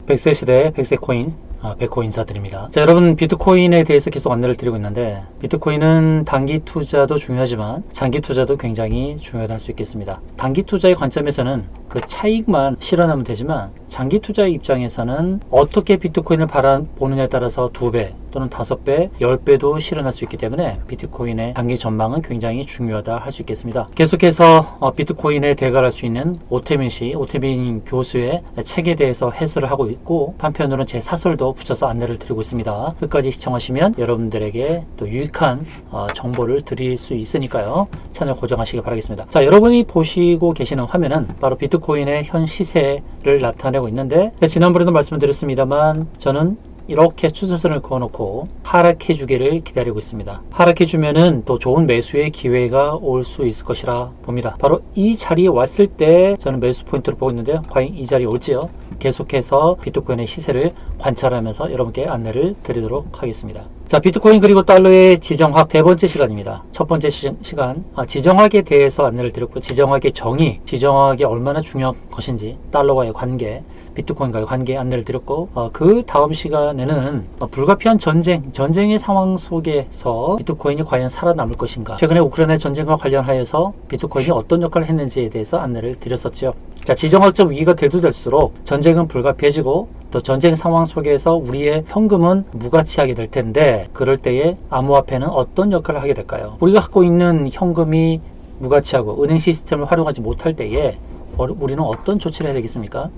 100세 시대 100세 코인 백호 인사드립니다. 자, 여러분, 비트코인에 대해서 계속 안내를 드리고 있는데, 비트코인은 단기 투자도 중요하지만 장기 투자도 굉장히 중요하다 할 수 있겠습니다. 단기 투자의 관점에서는 그 차익만 실현하면 되지만, 장기 투자의 입장에서는 어떻게 비트코인을 바라보느냐에 따라서 2배 또는 5배, 10배도 실현할 수 있기 때문에 비트코인의 단기 전망은 굉장히 중요하다 할 수 있겠습니다. 계속해서 비트코인을 대가할 수 있는 오태민 교수의 책에 대해서 해설을 하고 있고, 한편으로는 제 사설도 붙여서 안내를 드리고 있습니다. 끝까지 시청하시면 여러분들에게 또 유익한 정보를 드릴 수 있으니까요. 채널 고정하시기 바라겠습니다. 자, 여러분이 보시고 계시는 화면은 바로 비트코인의 현 시세를 나타내고 있는데, 지난번에도 말씀드렸습니다만 저는 이렇게 추세선을 그어놓고 하락해 주기를 기다리고 있습니다. 하락해 주면은 또 좋은 매수의 기회가 올 수 있을 것이라 봅니다. 바로 이 자리에 왔을 때 저는 매수 포인트를 보고 있는데요. 과연 이 자리에 올지요? 계속해서 비트코인의 시세를 관찰하면서 여러분께 안내를 드리도록 하겠습니다. 자, 비트코인 그리고 달러의 지정학 세 번째 시간입니다. 첫 번째 시간 지정학에 대해서 안내를 드렸고, 지정학의 정의, 지정학이 얼마나 중요한 것인지, 달러와의 관계, 비트코인과의 관계 안내를 드렸고, 그 다음 시간에는 불가피한 전쟁의 상황 속에서 비트코인이 과연 살아남을 것인가, 최근에 우크라이나 전쟁과 관련하여서 비트코인이 어떤 역할을 했는지에 대해서 안내를 드렸었죠. 자, 지정학적 위기가 대두될수록 전쟁은 불가피해지고, 또 전쟁 상황 속에서 우리의 현금은 무가치하게 될 텐데, 그럴 때에 암호화폐는 어떤 역할을 하게 될까요? 우리가 갖고 있는 현금이 무가치하고 은행 시스템을 활용하지 못할 때에 우리는 어떤 조치를 해야 되겠습니까?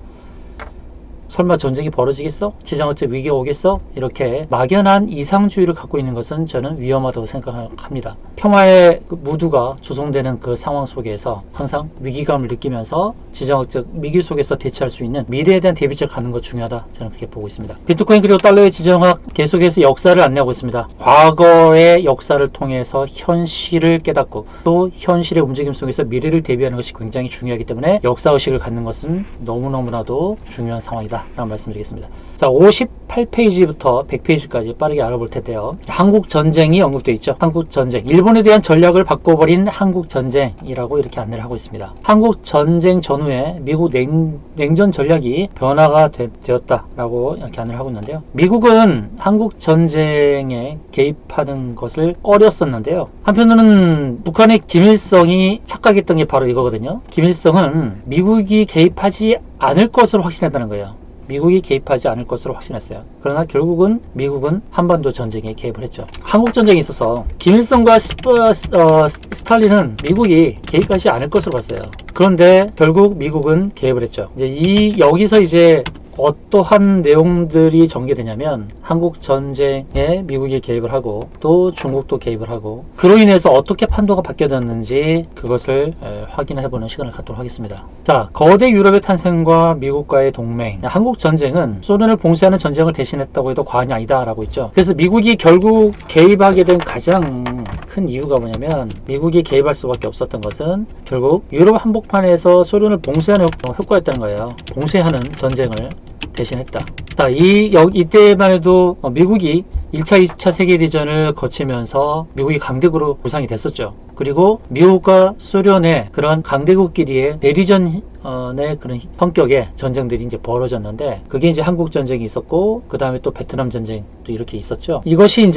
설마 전쟁이 벌어지겠어? 지정학적 위기가 오겠어? 이렇게 막연한 이상주의를 갖고 있는 것은 저는 위험하다고 생각합니다. 평화의 무드가 조성되는 그 상황 속에서 항상 위기감을 느끼면서 지정학적 위기 속에서 대처할 수 있는 미래에 대한 대비책을 갖는 것 중요하다, 저는 그렇게 보고 있습니다. 비트코인 그리고 달러의 지정학 계속해서 역사를 안내하고 있습니다. 과거의 역사를 통해서 현실을 깨닫고, 또 현실의 움직임 속에서 미래를 대비하는 것이 굉장히 중요하기 때문에 역사의식을 갖는 것은 너무너무나도 중요한 상황이다 라고 말씀드리겠습니다. 자, 58페이지부터 100페이지까지 빠르게 알아볼 텐데요. 한국전쟁이 언급되어 있죠. 한국전쟁, 일본에 대한 전략을 바꿔버린 한국전쟁이라고 이렇게 안내를 하고 있습니다. 한국전쟁 전후에 미국 냉전 전략이 변화가 되었다라고 이렇게 안내를 하고 있는데요. 미국은 한국전쟁에 개입하는 것을 꺼렸었는데요. 한편으로는 북한의 김일성이 착각했던 게 바로 이거거든요. 김일성은 미국이 개입하지 않을 것으로 확신했다는 거예요. 미국이 개입하지 않을 것으로 확신했어요. 그러나 결국은 미국은 한반도 전쟁에 개입을 했죠. 한국전쟁에 있어서 김일성과 스탈린은 미국이 개입하지 않을 것으로 봤어요. 그런데 결국 미국은 개입을 했죠. 여기서 어떠한 내용들이 전개되냐면, 한국전쟁에 미국이 개입을 하고 또 중국도 개입을 하고, 그로 인해서 어떻게 판도가 바뀌어졌는지 그것을 확인해보는 시간을 갖도록 하겠습니다. 자, 거대 유럽의 탄생과 미국과의 동맹, 한국전쟁은 소련을 봉쇄하는 전쟁을 대신했다고 해도 과언이 아니다 라고 있죠. 그래서 미국이 결국 개입하게 된 가장 큰 이유가 뭐냐면, 미국이 개입할 수밖에 없었던 것은 결국 유럽 한복판에서 소련을 봉쇄하는 효과였다는 거예요. 봉쇄하는 전쟁을 대신했다. 자, 이때만 해도 미국이 1차, 2차 세계대전을 거치면서 미국이 강대국으로 구상이 됐었죠. 그리고 미국과 소련의 그런 강대국끼리의 대리전의 그런 성격의 전쟁들이 벌어졌는데, 그게 한국전쟁이 있었고, 그 다음에 또 베트남 전쟁 또 이렇게 있었죠. 이것이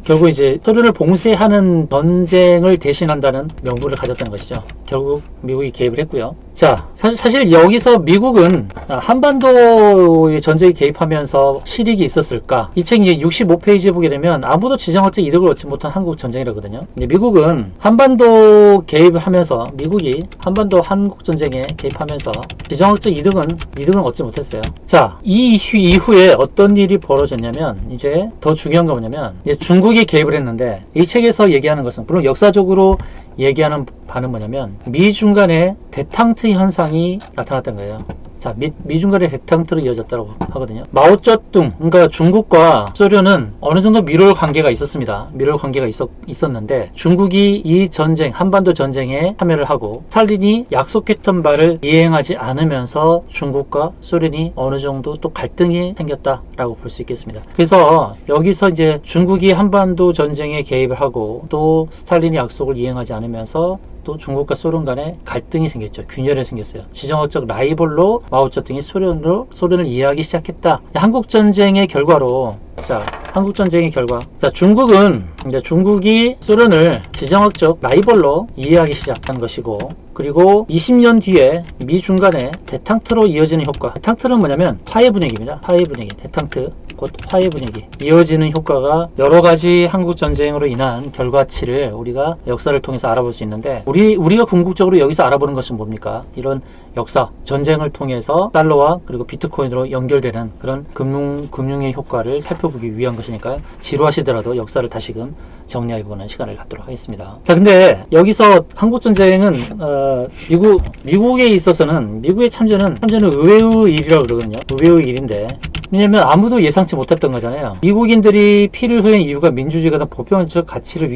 결국 소련을 봉쇄하는 전쟁을 대신한다는 명분을 가졌다는 것이죠. 결국 미국이 개입을 했고요. 자, 사실 여기서 미국은 한반도의 전쟁에 개입하면서 실익이 있었을까? 이 책 65페이지에 보게 되면 아무도 지정학적 이득을 얻지 못한 한국전쟁이라거든요. 근데 미국은 한반도 개입을 하면서, 미국이 한반도 한국전쟁에 개입하면서 지정학적 이득은 얻지 못했어요. 자, 이 이후에 어떤 일이 벌어졌냐면, 더 중요한 건 뭐냐면, 중국이 개입을 했는데, 이 책에서 얘기하는 것은, 물론 역사적으로 얘기하는 바는 뭐냐면, 미중 간의 데탕트 현상이 나타났다는 거예요. 자, 미중 간의 데탕트로 이어졌다고 하거든요. 마오쩌둥, 그러니까 중국과 소련은 어느 정도 밀월 관계가 있었습니다. 밀월 관계가 있었는데, 중국이 이 전쟁, 한반도 전쟁에 참여를 하고, 스탈린이 약속했던 바를 이행하지 않으면서 중국과 소련이 어느 정도 또 갈등이 생겼다라고 볼 수 있겠습니다. 그래서 여기서 중국이 한반도 전쟁에 개입을 하고, 또 스탈린이 약속을 이행하지 않으면서 또 중국과 소련 간에 갈등이 생겼죠. 균열이 생겼어요. 지정학적 라이벌로 마오쩌둥이 소련을 이해하기 시작했다. 한국전쟁의 결과로, 자, 한국전쟁의 결과. 자, 중국이 소련을 지정학적 라이벌로 이해하기 시작한 것이고, 그리고 20년 뒤에 미 중간에 대탕트로 이어지는 효과. 대탕트는 뭐냐면 화해 분위기입니다. 화해 분위기. 대탕트, 곧 화해 분위기. 이어지는 효과가 여러 가지 한국전쟁으로 인한 결과치를 우리가 역사를 통해서 알아볼 수 있는데, 우리가 궁극적으로 여기서 알아보는 것은 뭡니까? 이런 역사, 전쟁을 통해서 달러와 그리고 비트코인으로 연결되는 그런 금융의 효과를 살펴보기 위한 것이니까요. 지루하시더라도 역사를 다시금 정리해보는 시간을 갖도록 하겠습니다. 자, 근데 여기서 한국전쟁은 미국에 있어서는 미국의 참전은 의외의 일이라고 그러거든요. 의외의 일인데, 왜냐면 아무도 예상치 못했던 거잖아요. 미국인들이 피를 흘린 이유가 민주주의가 보편적 가치를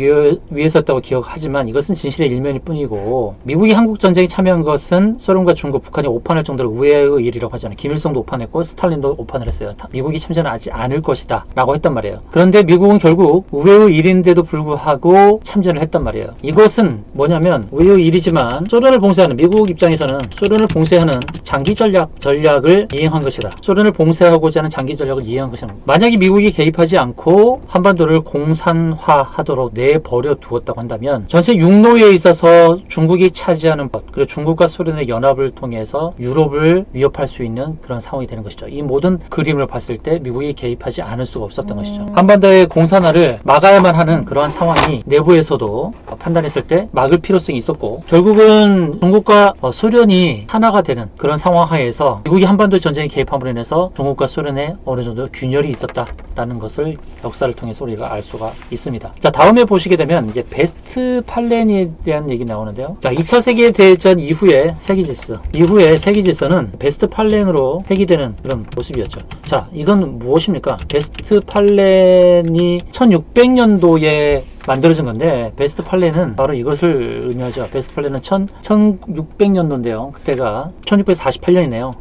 위해서였다고 기억하지만 이것은 진실의 일면일 뿐이고, 미국이 한국전쟁에 참여한 것은 소련과 중국, 북한이 오판할 정도로 의외의 일이라고 하잖아요. 김일성도 오판했고 스탈린도 오판을 했어요. 미국이 참전하지 않을 것이다 라고 했단 말이에요. 그런데 미국은 결국 의외의 일인데도 불구하고 참전을 했단 말이에요. 이것은 뭐냐면 의외의 일이지만 소련을 봉쇄하는, 미국 입장에서는 소련을 봉쇄하는 장기 전략을 이행한 것이다. 소련을 봉쇄하고자 하는 장기 전략을 이해한 것은, 만약에 미국이 개입하지 않고 한반도를 공산화하도록 내버려 두었다고 한다면 전체 육로에 있어서 중국이 차지하는 것, 그리고 중국과 소련의 연합을 통해서 유럽을 위협할 수 있는 그런 상황이 되는 것이죠. 이 모든 그림을 봤을 때 미국이 개입하지 않을 수가 없었던 것이죠. 한반도의 공산화를 막아야만 하는 그러한 상황이 내부에서도 판단했을 때 막을 필요성이 있었고, 결국은 중국과 소련이 하나가 되는 그런 상황 하에서 미국이 한반도 전쟁에 개입함으로 인해서 중국과 소련에 어느 정도 균열이 있었다라는 것을 역사를 통해서 우리가 알 수가 있습니다. 자, 다음에 보시게 되면 이제 베스트 팔렌에 대한 얘기 나오는데요. 자, 2차 세계대전 이후의 세계질서는 베스트 팔렌으로 회귀되는 그런 모습이었죠. 자, 이건 무엇입니까? 베스트 팔렌이 1600년도에 만들어진 건데, 베스트 팔렌은 바로 이것을 의미하죠. 베스트 팔렌은 1600년도인데요. 그때가 1648년이네요.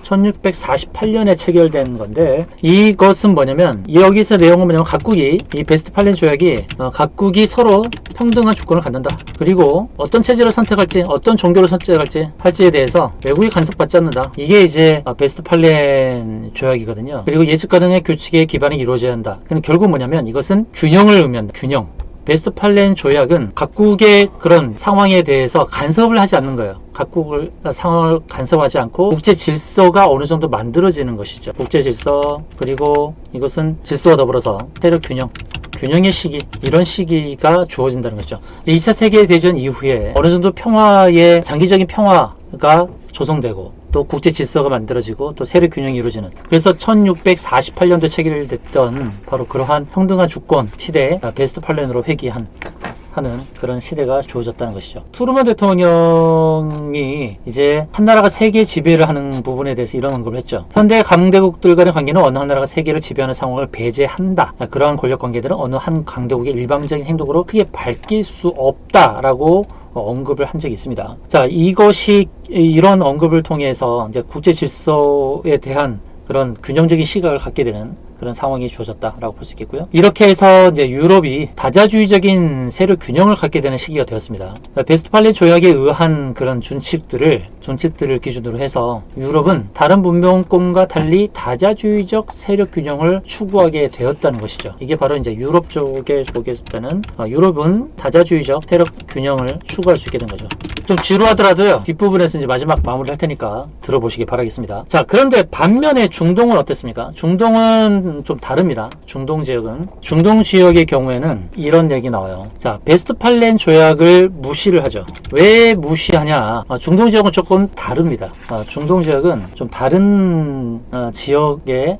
1648년에 체결된 건데, 이것은 뭐냐면, 여기서 내용은 뭐냐면 각국이, 이 베스트 팔렌 조약이 각국이 서로 평등한 주권을 갖는다. 그리고 어떤 체제를 선택할지, 어떤 종교를 선택할지 할지에 대해서 외국이 간섭받지 않는다. 이게 이제 베스트 팔렌 조약이거든요. 그리고 예측 가능의 규칙에 기반이 이루어져야 한다. 결국 뭐냐면 이것은 균형을 의미한다. 균형. 베스트 팔렌 조약은 각국의 그런 상황에 대해서 간섭을 하지 않는 거예요. 각국을 상황을 간섭하지 않고 국제 질서가 어느 정도 만들어지는 것이죠. 국제 질서, 그리고 이것은 질서와 더불어서 세력 균형의 시기, 이런 시기가 주어진다는 것이죠. 2차 세계대전 이후에 어느 정도 장기적인 평화가 조성되고, 또 국제 질서가 만들어지고, 또 세력 균형이 이루어지는, 그래서 1648년도 체결됐던 바로 그러한 평등한 주권 시대에 베스트 팔렌으로 회귀하는 그런 시대가 주어졌다는 것이죠. 트루먼 대통령이 이제 한 나라가 세계 지배를 하는 부분에 대해서 이런 언급을 했죠. 현대 강대국들 간의 관계는 어느 한 나라가 세계를 지배하는 상황을 배제한다. 그러한 권력 관계들은 어느 한 강대국의 일방적인 행동으로 크게 바뀔 수 없다라고 언급을 한 적이 있습니다. 자, 이런 언급을 통해서 이제 국제 질서에 대한 그런 균형적인 시각을 갖게 되는 그런 상황이 주어졌다라고 볼 수 있겠고요. 이렇게 해서 이제 유럽이 다자주의적인 세력 균형을 갖게 되는 시기가 되었습니다. 베스트 팔렌 조약에 의한 그런 준칙들을 기준으로 해서 유럽은 다른 문명권과 달리 다자주의적 세력 균형을 추구하게 되었다는 것이죠. 이게 바로 이제 유럽 쪽에 보겠을 때는 유럽은 다자주의적 세력 균형을 추구할 수 있게 된 거죠. 좀 지루하더라도요, 뒷부분에서 이제 마지막 마무리 할 테니까 들어보시기 바라겠습니다. 자, 그런데 반면에 중동은 어땠습니까? 중동은 좀 다릅니다. 중동 지역의 경우에는 이런 얘기 나와요. 자, 베스트 팔렌 조약을 무시를 하죠. 왜 무시하냐? 중동 지역은 조금 다릅니다. 중동 지역은 좀 다른 지역의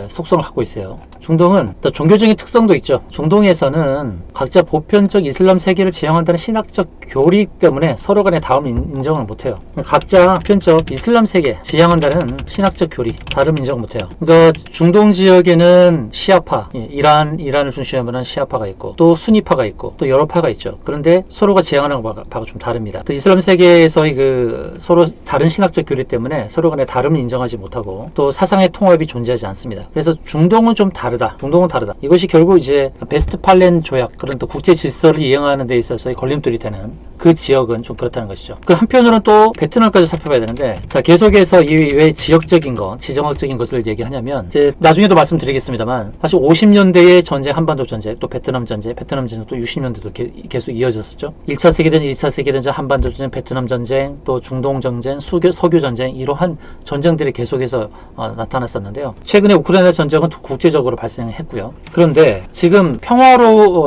속성을 갖고 있어요. 중동은 또 종교적인 특성도 있죠. 중동에서는 각자 보편적 이슬람 세계를 지향한다는 신학적 교리 때문에 서로 간에 다음 인정을 못해요. 각자 보편적 이슬람 세계 지향한다는 신학적 교리, 다름 인정을 못해요. 그러니까 중동 지역에는 시아파, 이란을 중심으로 한 시아파가 있고, 또 수니파가 있고, 또 여러 파가 있죠. 그런데 서로가 지향하는 바가 좀 다릅니다. 또 이슬람 세계에서의 서로 다른 신학적 교리 때문에 서로 간에 다름을 인정하지 못하고, 또 사상의 통합이 존재하지 않습니다. 그래서 중동은 좀 다르다. 중동은 다르다. 이것이 결국 이제 베스트팔렌 조약, 그런 또 국제 질서를 이행하는 데 있어서 걸림돌이 되는 그 지역은 좀 그렇다는 것이죠. 그 한편으로는 또 베트남까지 살펴봐야 되는데, 자, 계속해서 이 왜 지역적인 거, 지정학적인 것을 얘기하냐면, 이제 나중에도 말씀드리겠습니다만, 사실 50년대의 전쟁, 한반도 전쟁, 또 베트남 전쟁 또 60년대도 계속 이어졌었죠. 1차 세계대전, 2차 세계대전, 한반도 전쟁, 베트남 전쟁, 또 중동 전쟁, 석유 전쟁, 이러한 전쟁들이 계속해서 나타났었는데요. 최근에 우크라이나 전쟁은 국제적으로 발생했고요. 그런데 지금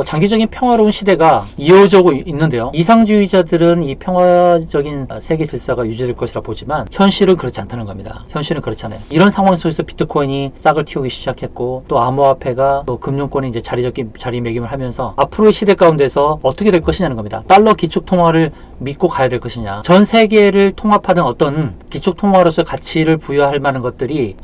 장기적인 평화로운 시대가 이어지고 있는데요. 이상주의자들은 이 평화적인 세계 질서가 유지될 것이라 보지만 현실은 그렇지 않다는 겁니다. 현실은 그렇잖아요. 이런 상황 속에서 비트코인이 싹을 틔우기 시작했고, 또 암호화폐가 또 금융권이 이제 자리매김을 하면서 앞으로의 시대 가운데서 어떻게 될 것이냐는 겁니다. 달러 기축통화를 믿고 가야 될 것이냐, 전 세계를 통합하는 어떤 기축통화로서 가치를 부여할 만한 것들이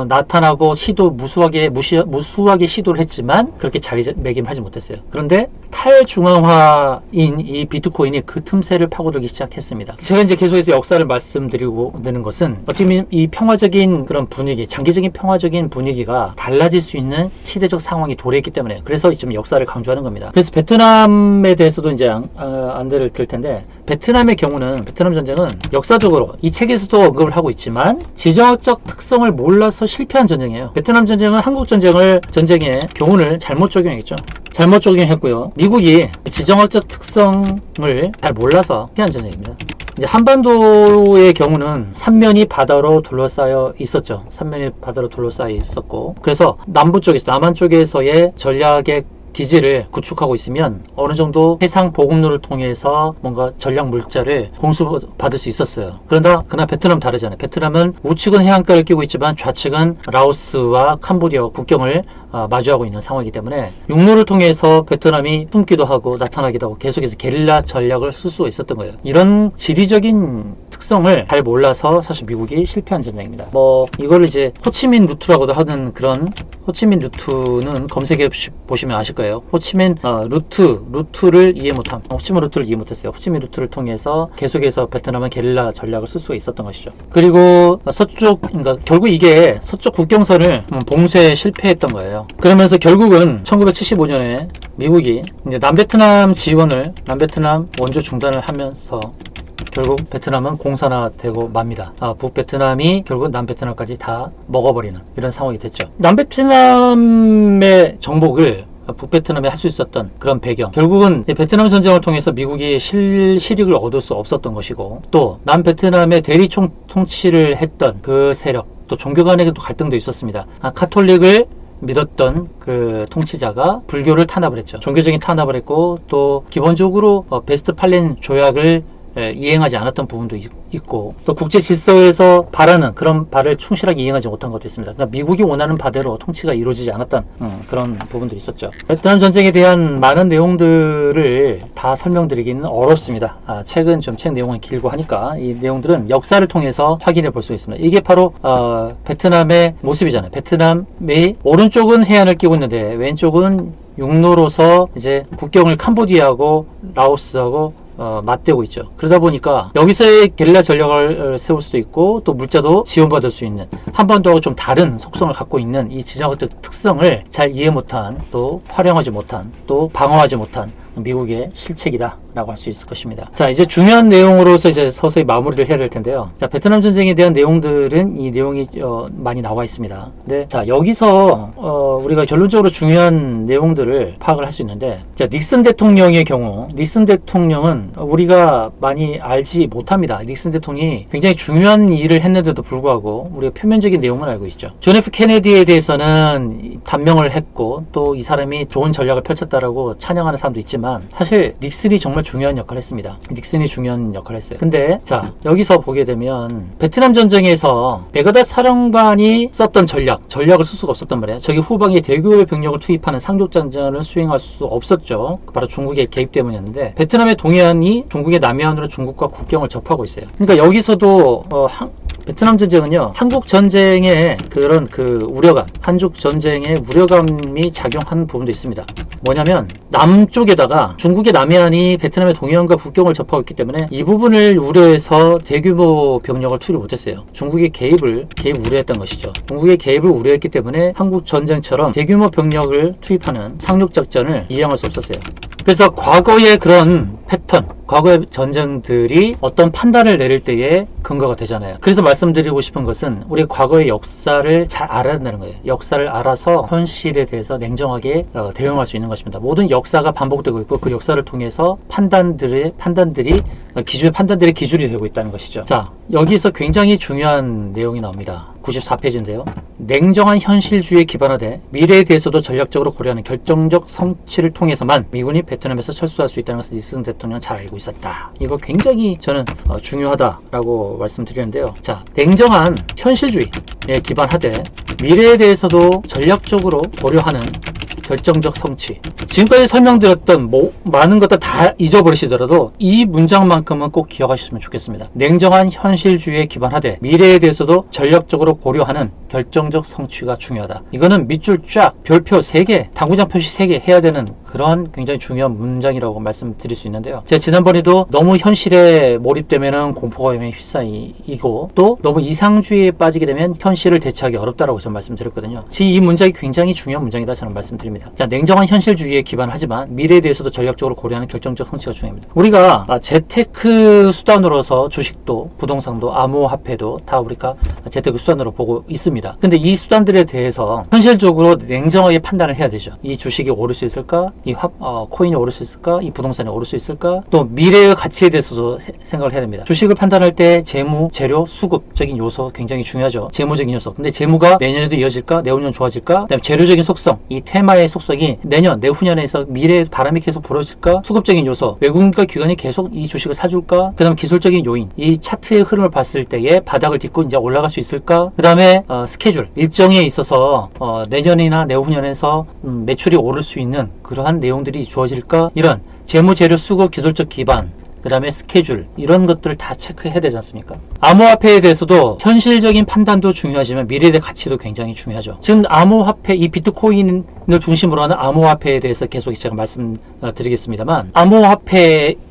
나타나고 무수하게 시도를 했지만 그렇게 자리매김하지 못했어요. 그런데 탈중앙화인 이 비트코인이 그 틈새를 파고들기 시작했습니다. 제가 이제 계속해서 역사를 말씀드리고 있는 것은 어떻게 보면 이 평화적인 그런 분위기, 장기적인 평화적인 분위기가 달라질 수 있는 시대적 상황이 도래했기 때문에, 그래서 좀 역사를 강조하는 겁니다. 그래서 베트남에 대해서도 이제 안대를 들 텐데, 베트남 전쟁은 역사적으로 이 책에서도 언급을 하고 있지만 지정학적 특성을 몰라서 실패한 전쟁이에요. 베트남 전쟁은 한국 전쟁의 교훈을 잘못 적용했죠. 잘못 적용했고요. 미국이 지정학적 특성을 잘 몰라서 피한 전쟁입니다. 이제 한반도의 경우는 삼면이 바다로 둘러싸여 있었죠. 삼면이 바다로 둘러싸여 있었고, 그래서 남한 쪽에서의 전략의 기지를 구축하고 있으면 어느 정도 해상 보급로를 통해서 뭔가 전략 물자를 공수받을 수 있었어요. 그러나 베트남 다르잖아요. 베트남은 우측은 해안가를 끼고 있지만 좌측은 라오스와 캄보디아 국경을 마주하고 있는 상황이기 때문에 육로를 통해서 베트남이 숨기도 하고 나타나기도 하고 계속해서 게릴라 전략을 쓸 수가 있었던 거예요. 이런 지리적인 특성을 잘 몰라서 사실 미국이 실패한 전쟁입니다. 이걸 이제 호치민 루트라고도 하는, 그런 호치민 루트는 검색해 보시면 아실 거예요. 호치민 루트를 이해 못했어요. 호치민 루트를 통해서 계속해서 베트남은 게릴라 전략을 쓸 수가 있었던 것이죠. 그리고 그러니까 결국 이게 서쪽 국경선을 봉쇄에 실패했던 거예요. 그러면서 결국은 1975년에 미국이 이제 남베트남 원조 중단을 하면서 결국 베트남은 공산화되고 맙니다. 북베트남이 결국 남베트남까지 다 먹어버리는 이런 상황이 됐죠. 남베트남의 정복을 북베트남에 할 수 있었던 그런 배경, 결국은 베트남 전쟁을 통해서 미국이 실익을 얻을 수 없었던 것이고, 또 남베트남의 대리 통치를 했던 그 세력, 또 종교 간의 갈등도 있었습니다. 카톨릭을 믿었던 그 통치자가 불교를 탄압을 했죠. 종교적인 탄압을 했고, 또 기본적으로 베스트팔렌 조약을 이행하지 않았던 부분도 있고, 또 국제 질서에서 바라는 그런 바를 충실하게 이행하지 못한 것도 있습니다. 그러니까 미국이 원하는 바대로 통치가 이루어지지 않았던 그런 부분도 있었죠. 베트남 전쟁에 대한 많은 내용들을 다 설명드리기는 어렵습니다. 책 내용은 길고 하니까 이 내용들은 역사를 통해서 확인해 볼 수 있습니다. 이게 바로 베트남의 모습이잖아요. 베트남의 오른쪽은 해안을 끼고 있는데 왼쪽은 육로로서 이제 국경을 캄보디아하고 라오스하고 맞대고 있죠. 그러다 보니까 여기서의 게릴라 전략을 세울 수도 있고, 또 물자도 지원받을 수 있는, 한반도하고 좀 다른 속성을 갖고 있는 이 지정학적 특성을 잘 이해 못한, 또 활용하지 못한, 또 방어하지 못한 미국의 실책이다 라고 할 수 있을 것입니다. 자, 이제 중요한 내용으로서 이제 서서히 마무리를 해야 될 텐데요. 자, 베트남 전쟁에 대한 내용들은 이 내용이 많이 나와 있습니다. 근데 자, 여기서 우리가 결론적으로 중요한 내용들을 파악을 할 수 있는데, 자, 닉슨 대통령의 경우, 닉슨 대통령은 우리가 많이 알지 못합니다. 닉슨 대통령이 굉장히 중요한 일을 했는데도 불구하고 우리가 표면적인 내용을 알고 있죠. 존 F 케네디에 대해서는 단명을 했고, 또 이 사람이 좋은 전략을 펼쳤다라고 찬양하는 사람도 있지만, 사실 닉슨이 정말 중요한 역할을 했습니다. 닉슨이 중요한 역할을 했어요. 근데 자, 여기서 보게 되면 베트남 전쟁에서 베가다 사령관이 썼던 전략을 쓸 수가 없었단 말이에요. 저기 후방에 대규모의 병력을 투입하는 상륙작전을 수행할 수 없었죠. 바로 중국의 개입 때문이었는데, 베트남의 동해안이 중국의 남해안으로 중국과 국경을 접하고 있어요. 그러니까 여기서도 베트남 전쟁은요, 한국 전쟁의 그런 우려감, 한국 전쟁의 우려감이 작용한 부분도 있습니다. 뭐냐면 남쪽에다가 게다가 중국의 남해안이 베트남의 동해안과 국경을 접하고 있기 때문에 이 부분을 우려해서 대규모 병력을 투입을 못했어요. 중국의 개입 우려했던 것이죠. 중국의 개입을 우려했기 때문에 한국 전쟁처럼 대규모 병력을 투입하는 상륙작전을 이행할 수 없었어요. 그래서 과거의 그런 패턴, 과거의 전쟁들이 어떤 판단을 내릴 때에 근거가 되잖아요. 그래서 말씀드리고 싶은 것은 우리 과거의 역사를 잘 알아야 된다는 거예요. 역사를 알아서 현실에 대해서 냉정하게 대응할 수 있는 것입니다. 모든 역사가 반복되고 있고 그 역사를 통해서 판단들의 기준이 되고 있다는 것이죠. 자, 여기서 굉장히 중요한 내용이 나옵니다. 94페이지인데요. 냉정한 현실주의에 기반하되 미래에 대해서도 전략적으로 고려하는 결정적 성취를 통해서만 미군이 베트남에서 철수할 수 있다는 것을 니슨 대통령은 잘 알고 있었다. 이거 굉장히 저는 중요하다라고 말씀드리는데요. 자, 냉정한 현실주의에 기반하되 미래에 대해서도 전략적으로 고려하는 결정적 성취. 지금까지 설명드렸던 많은 것들 다 잊어버리시더라도 이 문장만큼은 꼭 기억하셨으면 좋겠습니다. 냉정한 현실주의에 기반하되 미래에 대해서도 전략적으로 고려하는 결정적 성취가 중요하다. 이거는 밑줄 쫙 별표 3개, 당구장 표시 3개 해야 되는 그런 굉장히 중요한 문장이라고 말씀드릴 수 있는데요. 제가 지난번에도 너무 현실에 몰입되면 공포감에 휩싸이고 또 너무 이상주의에 빠지게 되면 현실을 대처하기 어렵다라고 저는 말씀드렸거든요. 이 문장이 굉장히 중요한 문장이다 저는 말씀드립니다. 자, 냉정한 현실주의에 기반하지만 미래에 대해서도 전략적으로 고려하는 결정적 성취가 중요합니다. 우리가 재테크 수단으로서 주식도 부동산도 암호화폐도 다 우리가 재테크 수단으로 보고 있습니다. 근데 이 수단들에 대해서 현실적으로 냉정하게 판단을 해야 되죠. 이 주식이 오를 수 있을까? 이 코인이 오를 수 있을까? 이 부동산이 오를 수 있을까? 또 미래의 가치에 대해서도 생각을 해야 됩니다. 주식을 판단할 때 재무, 재료, 수급적인 요소 굉장히 중요하죠. 재무적인 요소. 근데 재무가 내년에도 이어질까? 내후년 좋아질까? 그다음에 재료적인 속성, 이 테마의 속성이 내년, 내후년에서 미래에 바람이 계속 불어질까? 수급적인 요소, 외국인과 기관이 계속 이 주식을 사줄까? 그 다음 기술적인 요인, 이 차트의 흐름을 봤을 때에 바닥을 딛고 이제 올라갈 수 있을까? 그 다음에 스케줄, 일정에 있어서 내년이나 내후년에서 매출이 오를 수 있는 그러한 내용들이 주어질까? 이런 재무, 재료, 수급, 기술적 기반, 그 다음에 스케줄, 이런 것들을 다 체크해야 되지 않습니까? 암호화폐에 대해서도 현실적인 판단도 중요하지만 미래의 가치도 굉장히 중요하죠. 지금 암호화폐, 이 비트코인을 중심으로 하는 암호화폐에 대해서 계속 제가 말씀드리겠습니다만, 암호화폐에서도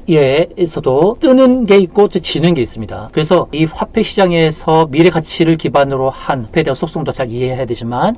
뜨는 게 있고 또 지는 게 있습니다. 그래서 이 화폐 시장에서 미래 가치를 기반으로 한 화폐에 대한 속성도 잘 이해해야 되지만,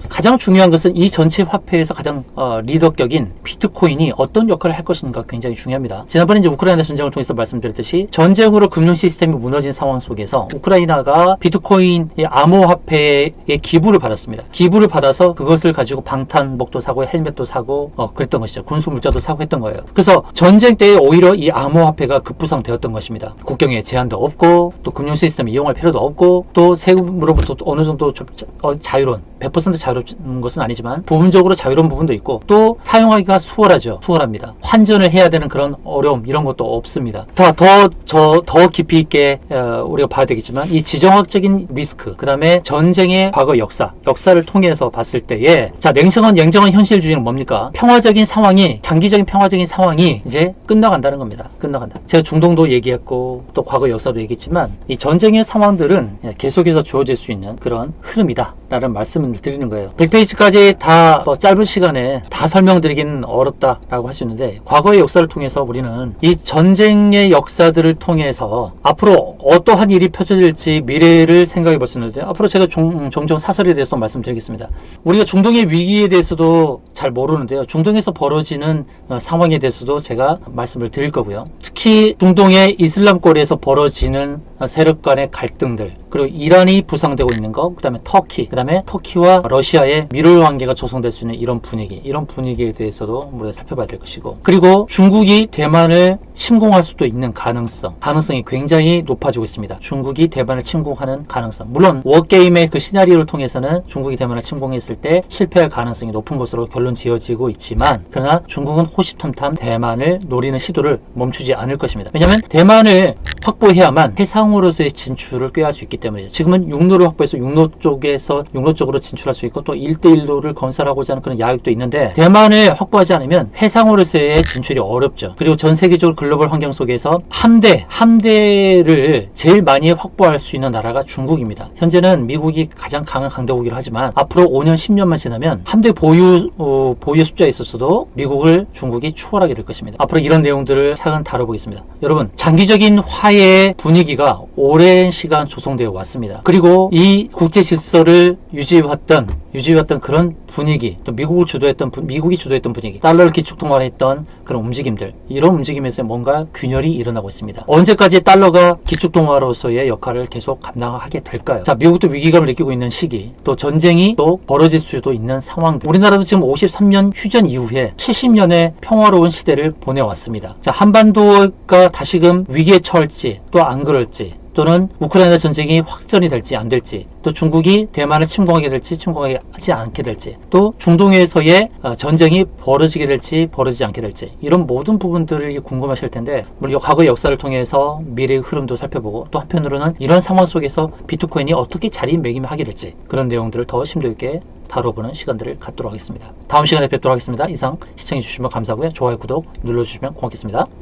가장 중요한 것은 이 전체 화폐에서 가장 리더격인 비트코인이 어떤 역할을 할 것인가 굉장히 중요합니다. 지난번에 이제 우크라이나 전쟁을 통해서 말씀드렸듯이 전쟁으로 금융 시스템이 무너진 상황 속에서 우크라이나가 비트코인 암호화폐의 기부를 받았습니다. 기부를 받아서 그것을 가지고 방탄복도 사고 헬멧도 사고 그랬던 것이죠. 군수물자도 사고 했던 거예요. 그래서 전쟁 때에 오히려 이 암호화폐가 급부상되었던 것입니다. 국경에 제한도 없고 또 금융 시스템을 이용할 필요도 없고 또 세금으로부터 어느 정도 자유로운 100% 자유로운 것은 아니지만 부분적으로 자유로운 부분도 있고 또 사용하기가 수월합니다. 환전을 해야 되는 그런 어려움 이런 것도 없습니다. 더 깊이 있게 우리가 봐야 되겠지만 이 지정학적인 리스크, 그 다음에 전쟁의 과거 역사를 통해서 봤을 때에 자, 냉정한 현실주의는 뭡니까? 장기적인 평화적인 상황이 이제 끝나간다는 겁니다. 끝나간다. 제가 중동도 얘기했고 또 과거 역사도 얘기했지만 이 전쟁의 상황들은 계속해서 주어질 수 있는 그런 흐름이다 라는 말씀을 드리는 거예요. 100페이지까지 다 짧은 시간에 다 설명드리기는 어렵다라고 할 수 있는데, 과거의 역사를 통해서 우리는 이 전쟁의 역사들을 통해서 앞으로 어떠한 일이 펼쳐질지 미래를 생각해 볼 수 있는데, 앞으로 제가 종종 사설에 대해서 말씀드리겠습니다. 우리가 중동의 위기에 대해서도 잘 모르는데요. 중동에서 벌어지는 상황에 대해서도 제가 말씀을 드릴 거고요. 특히 중동의 이슬람권에서 벌어지는 세력 간의 갈등들, 그리고 이란이 부상되고 있는 것, 그 다음에 터키와 러시아의 밀월 관계가 조성될 수 있는 이런 분위기에 대해서도 우리가 살펴봐야 될 것이고, 그리고 중국이 대만을 침공할 수도 있는 가능성이 굉장히 높아지고 있습니다. 중국이 대만을 침공하는 가능성, 물론 워게임의 그 시나리오를 통해서는 중국이 대만을 침공했을 때 실패할 가능성이 높은 것으로 결론 지어지고 있지만, 그러나 중국은 호시탐탐 대만을 노리는 시도를 멈추지 않을 것입니다. 왜냐하면 대만을 확보해야만 해상으로서의 진출을 꾀할 수 있기 때문에 때문이죠. 지금은 육로를 확보해서 육로 쪽으로 진출할 수 있고 또 1대1로를 건설하고자 하는 그런 야획도 있는데 대만을 확보하지 않으면 해상으로서의 진출이 어렵죠. 그리고 전 세계적으로 글로벌 환경 속에서 함대를 제일 많이 확보할 수 있는 나라가 중국입니다. 현재는 미국이 가장 강한 강대국이라 하지만 앞으로 5년 10년만 지나면 함대 보유 숫자에 있어서도 미국을 중국이 추월하게 될 것입니다. 앞으로 이런 내용들을 차근 다뤄보겠습니다. 여러분, 장기적인 화해의 분위기가 오랜 시간 조성되어 왔습니다. 그리고 이 국제 질서를 유지해왔던 그런 분위기, 또 미국이 주도했던 분위기, 달러를 기축통화로 했던 그런 움직임들, 이런 움직임에서 뭔가 균열이 일어나고 있습니다. 언제까지 달러가 기축통화로서의 역할을 계속 감당하게 될까요? 자, 미국도 위기감을 느끼고 있는 시기, 또 전쟁이 또 벌어질 수도 있는 상황. 우리나라도 지금 53년 휴전 이후에 70년의 평화로운 시대를 보내왔습니다. 자, 한반도가 다시금 위기에 처할지 또 안 그럴지, 또는 우크라이나 전쟁이 확전이 될지 안 될지, 또 중국이 대만을 침공하게 될지 침공하지 않게 될지, 또 중동에서의 전쟁이 벌어지게 될지 벌어지지 않게 될지, 이런 모든 부분들이 궁금하실 텐데, 우리가 과거의 역사를 통해서 미래의 흐름도 살펴보고, 또 한편으로는 이런 상황 속에서 비트코인이 어떻게 자리매김하게 될지, 그런 내용들을 더 심도 있게 다뤄보는 시간들을 갖도록 하겠습니다. 다음 시간에 뵙도록 하겠습니다. 이상 시청해주시면 감사하고요. 좋아요, 구독 눌러주시면 고맙겠습니다.